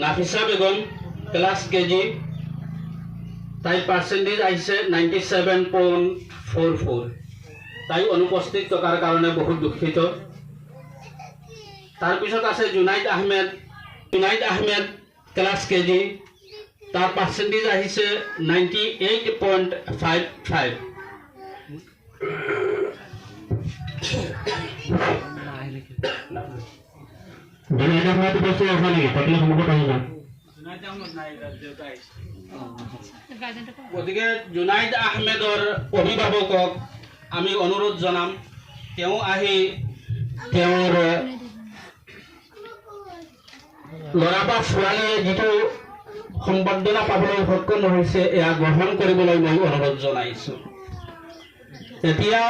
Nafisa Begum class KG তাই percentage আইছে 97.44 তাই অনুপস্থিত থকাৰ কাৰণে বহুত দুঃখিত। তাৰপিছত আছে জুনাইদ আহমেদ ক্লাস কেজি তাৰ পার্সেন্টেজ আহিছে 98.55 জুনাইদ আহমেদ বসে আছে নাকি তাহলে সম্ভবত আহিব গতিকে জুনাইদ আহমেদৰ অভিভাৱকক আমি অনুৰোধ জনাম তেওঁ আহি তেওঁৰ ল'ৰা বা ছোৱালীয়ে যিটো সম্বৰ্ধনা পাবলৈ সক্ষম হৈছে এয়া গ্ৰহণ কৰিবলৈ মই অনুৰোধ জনাইছোঁ। এতিয়া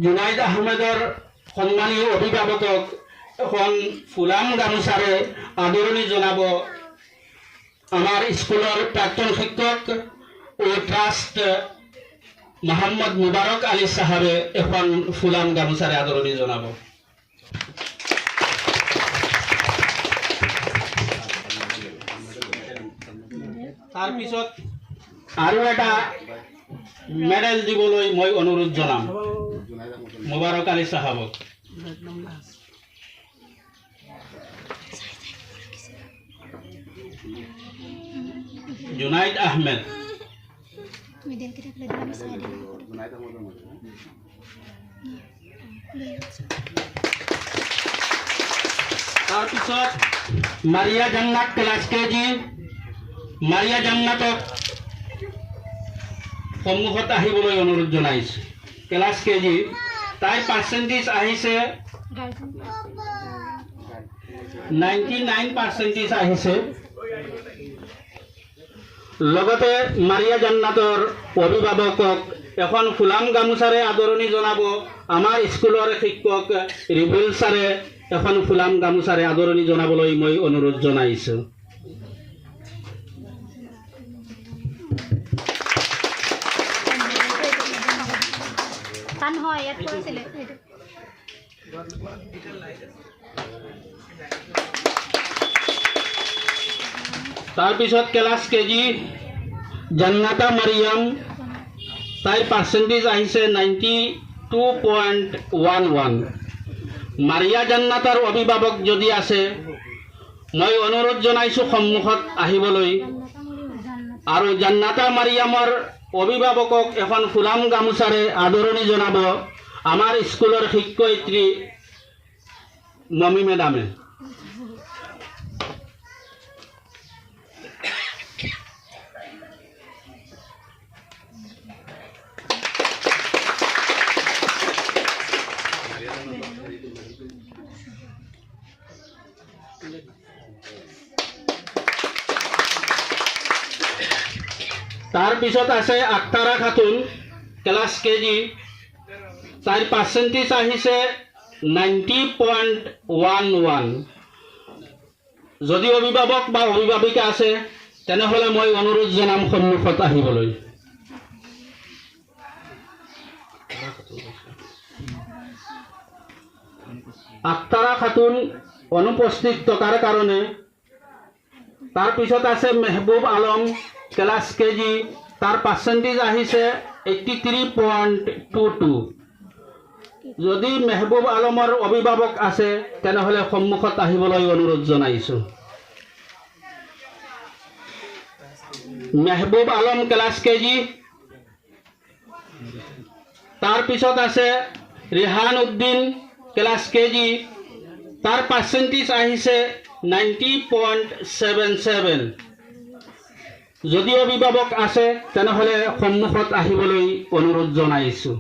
জুনাইদ আহমেদৰ সন্মানীয় অভিভাৱকক এখন ফুলাম গামোচাৰে আদৰণি জনাব আমাৰ স্কুলৰ প্ৰাক্তন শিক্ষক ও ট্ৰাষ্ট মোহাম্মদ মুবাৰক আলী সাহেবে এখন ফুলাম গামোচাৰে আদৰণি জনাব। তাৰপিছত আৰু এটা মেডেল দিবলৈ মই অনুৰোধ জনাম মুবাৰক আলী সাহেবক। জুনাইদ আহমেদ তাৰপিছত মাৰিয়া জান্নাত ক্লাছ কেজি মাৰিয়া জান্নাতক সন্মুখত আহিবলৈ অনুৰোধ জনাইছোঁ। ক্লাছ কেজি তাইৰ পাৰ্চেন্টেজ আহিছে 99% আহিছে। লগতে মাৰিয়া জান্নাতৰ অভিভাৱকক এখন ফুলাম গামোচাৰে আদৰণি জনাব আমাৰ স্কুলৰ শিক্ষক ৰিবুল ছাৰে এখন ফুলাম গামোচাৰে আদৰণি জনাবলৈ মই অনুৰোধ জনাইছোঁ। তাৰপিছত ক্লাছ কেজি জান্নাতা মাৰিয়াম তাইৰ পাৰ্চেন্টেজ আহিছে 92.11। মাৰিয়া জান্নাতাৰ অভিভাৱক যদি আছে মই অনুৰোধ জনাইছোঁ সন্মুখত আহিবলৈ আৰু জান্নাতা মাৰিয়ামৰ অভিভাৱকক এখন ফুলাম গামোচাৰে আদৰণি জনাব আমাৰ স্কুলৰ শিক্ষয়িত্ৰী মমি মেডামে। তাৰপিছত আছে আক্তাৰা খাতুন ক্লাছ কেজি তাইৰ পাৰ্চেন্টেজ আহিছে 90.11। যদি অভিভাৱক বা অভিভাৱিকা আছে তেনেহ'লে মই অনুৰোধ জনাম সন্মুখত আহিবলৈ। আক্তাৰা খাতুন অনুপস্থিত থকাৰ কাৰণে তাৰপিছত আছে মেহবুব আলম ক্লাছ কেজি তাৰ পাৰ্চেন্টেজ আহিছে 83.22। যদি মেহবুব আলমৰ অভিভাৱক আছে তেনেহ'লে সন্মুখত আহিবলৈ অনুৰোধ জনাইছোঁ। মেহবুব আলম ক্লাছ কেজি তাৰপিছত আছে ৰিহান উদ্দিন ক্লাছ কেজি তাৰ পাৰ্চেন্টেজ আহিছে 90.77। যদি অভিভাৱক আছে তেনেহ'লে সন্মুখত আহিবলৈ অনুৰোধ জনাইছোঁ।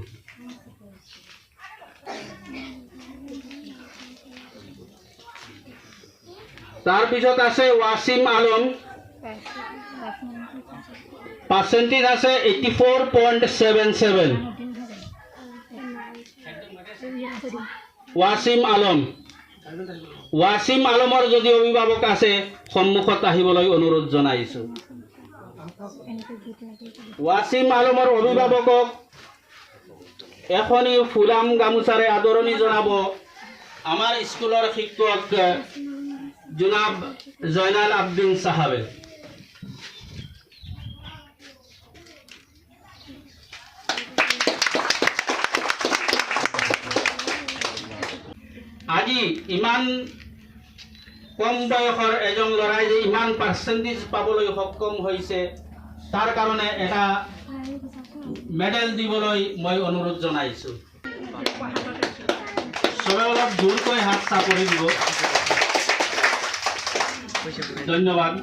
তাৰপিছত আছে ৱাছিম আলম পাৰ্চেন্টেজ আছে 84.77। ৱাছিম আলমৰ যদি অভিভাৱক আছে সন্মুখত আহিবলৈ অনুৰোধ জনাইছোঁ। ৱাছিম আলমৰ অভিভাৱকক এখনি ফুলাম গামোচাৰে আদৰণি জনাব আমাৰ স্কুলৰ শিক্ষক জনাব জয়নাল আবদিন সাহাবে। আজি ইমান কম বয়সৰ এজন ল'ৰাই যে ইমান পাৰ্চেণ্টেজ পাবলৈ সক্ষম হৈছে তাৰ কাৰণে এটা মেডেল দিবলৈ মই অনুৰোধ জনাইছোঁ। সবে অলপ জোৰকৈ হাত চাপৰি দিব। ধন্যবাদ।